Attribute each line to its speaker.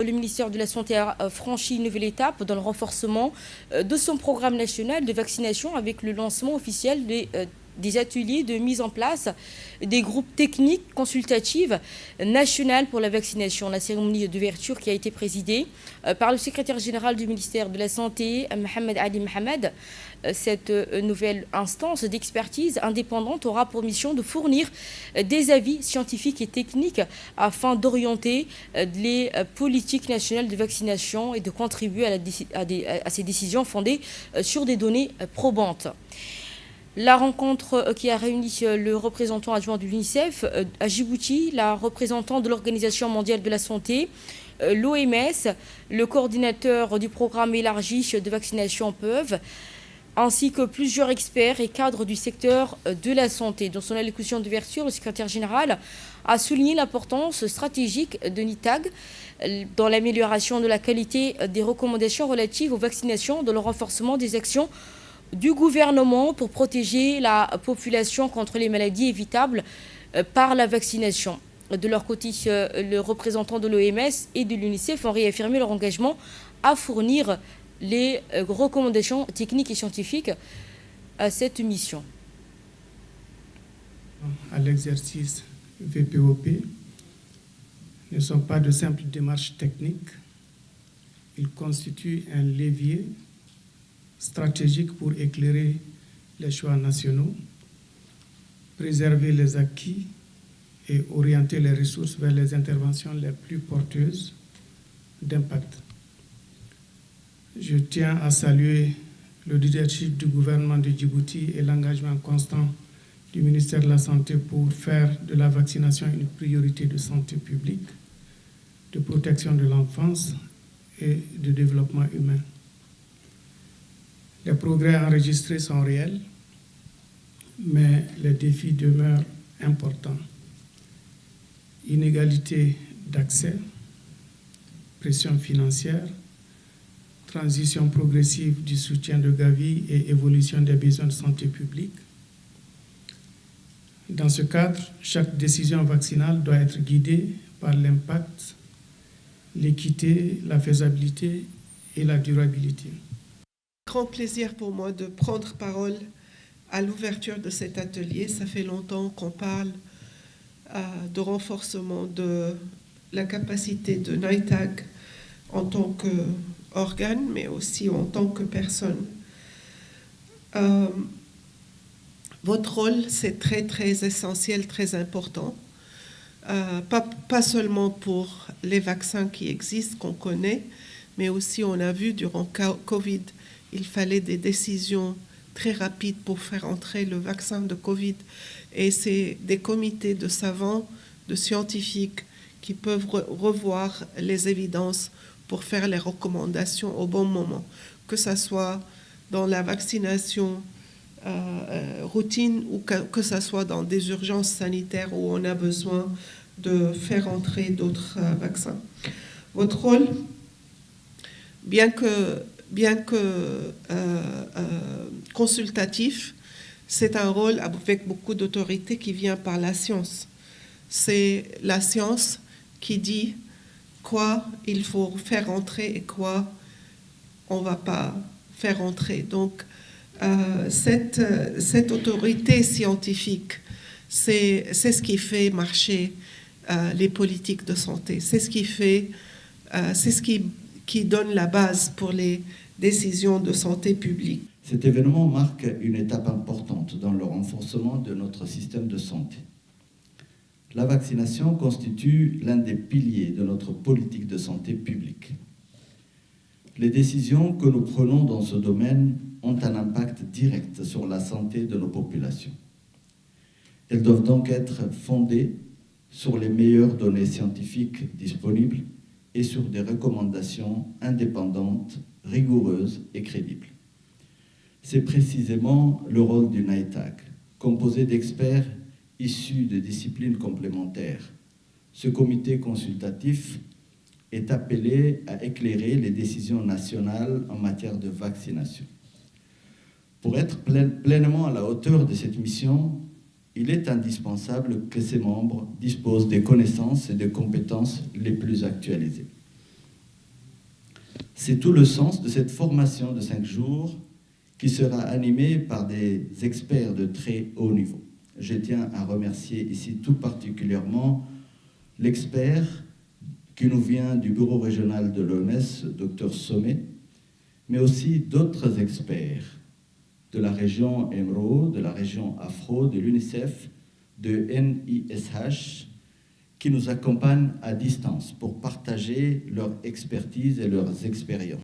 Speaker 1: le ministère de la Santé a franchi une nouvelle étape dans le renforcement de son programme national de vaccination avec le lancement officiel des ateliers de mise en place des groupes techniques consultatifs nationaux pour la vaccination. La cérémonie d'ouverture qui a été présidée par le secrétaire général du ministère de la Santé, Mohamed Ali Mohamed. Cette nouvelle instance d'expertise indépendante aura pour mission de fournir des avis scientifiques et techniques afin d'orienter les politiques nationales de vaccination et de contribuer à ces décisions fondées sur des données probantes. La rencontre qui a réuni le représentant adjoint de l'UNICEF à Djibouti, la représentante de l'Organisation mondiale de la santé, l'OMS, le coordinateur du programme élargi de vaccination PEV, ainsi que plusieurs experts et cadres du secteur de la santé. Dans son allocution d'ouverture, le secrétaire général a souligné l'importance stratégique de NITAG dans l'amélioration de la qualité des recommandations relatives aux vaccinations, dans le renforcement des actions du gouvernement pour protéger la population contre les maladies évitables par la vaccination. De leur côté, le représentant de l'OMS et de l'UNICEF ont réaffirmé leur engagement à fournir les recommandations techniques et scientifiques à cette mission.
Speaker 2: À l'exercice VPOP ne sont pas de simples démarches techniques. Ils constituent un levier stratégique pour éclairer les choix nationaux, préserver les acquis et orienter les ressources vers les interventions les plus porteuses d'impact. Je tiens à saluer le leadership du gouvernement de Djibouti et l'engagement constant du ministère de la Santé pour faire de la vaccination une priorité de santé publique, de protection de l'enfance et de développement humain. Les progrès enregistrés sont réels, mais les défis demeurent importants. Inégalité d'accès, pression financière, transition progressive du soutien de Gavi et évolution des besoins de santé publique. Dans ce cadre, chaque décision vaccinale doit être guidée par l'impact, l'équité, la faisabilité et la durabilité.
Speaker 3: Grand plaisir pour moi de prendre parole à l'ouverture de cet atelier. Ça fait longtemps qu'on parle de renforcement de la capacité de NITAG en tant qu'organe, mais aussi en tant que personne. Votre rôle, c'est très, très essentiel, très important. Pas seulement pour les vaccins qui existent, qu'on connaît, mais aussi on a vu durant Covid, il fallait des décisions très rapides pour faire entrer le vaccin de Covid. Et c'est des comités de savants, de scientifiques qui peuvent revoir les évidences pour faire les recommandations au bon moment, que ce soit dans la vaccination routine ou que ce soit dans des urgences sanitaires où on a besoin de faire entrer d'autres vaccins. Votre rôle, bien que consultatif, c'est un rôle avec beaucoup d'autorité qui vient par la science. C'est la science qui dit quoi il faut faire entrer et quoi on ne va pas faire entrer. Donc, cette autorité scientifique, c'est ce qui fait marcher les politiques de santé. C'est ce qui fait, c'est ce qui donne la base pour les décisions de santé publique.
Speaker 4: Cet événement marque une étape importante dans le renforcement de notre système de santé. La vaccination constitue l'un des piliers de notre politique de santé publique. Les décisions que nous prenons dans ce domaine ont un impact direct sur la santé de nos populations. Elles doivent donc être fondées sur les meilleures données scientifiques disponibles et sur des recommandations indépendantes, rigoureuses et crédibles. C'est précisément le rôle du NITAG, composé d'experts issus de disciplines complémentaires. Ce comité consultatif est appelé à éclairer les décisions nationales en matière de vaccination. Pour être pleinement à la hauteur de cette mission, il est indispensable que ses membres disposent des connaissances et des compétences les plus actualisées. C'est tout le sens de cette formation de 5 jours qui sera animée par des experts de très haut niveau. Je tiens à remercier ici tout particulièrement l'expert qui nous vient du bureau régional de l'OMS, Dr Sommet, mais aussi d'autres experts de la région EMRO, de la région Afro, de l'UNICEF, de NISH, qui nous accompagnent à distance pour partager leur expertise et leurs expériences.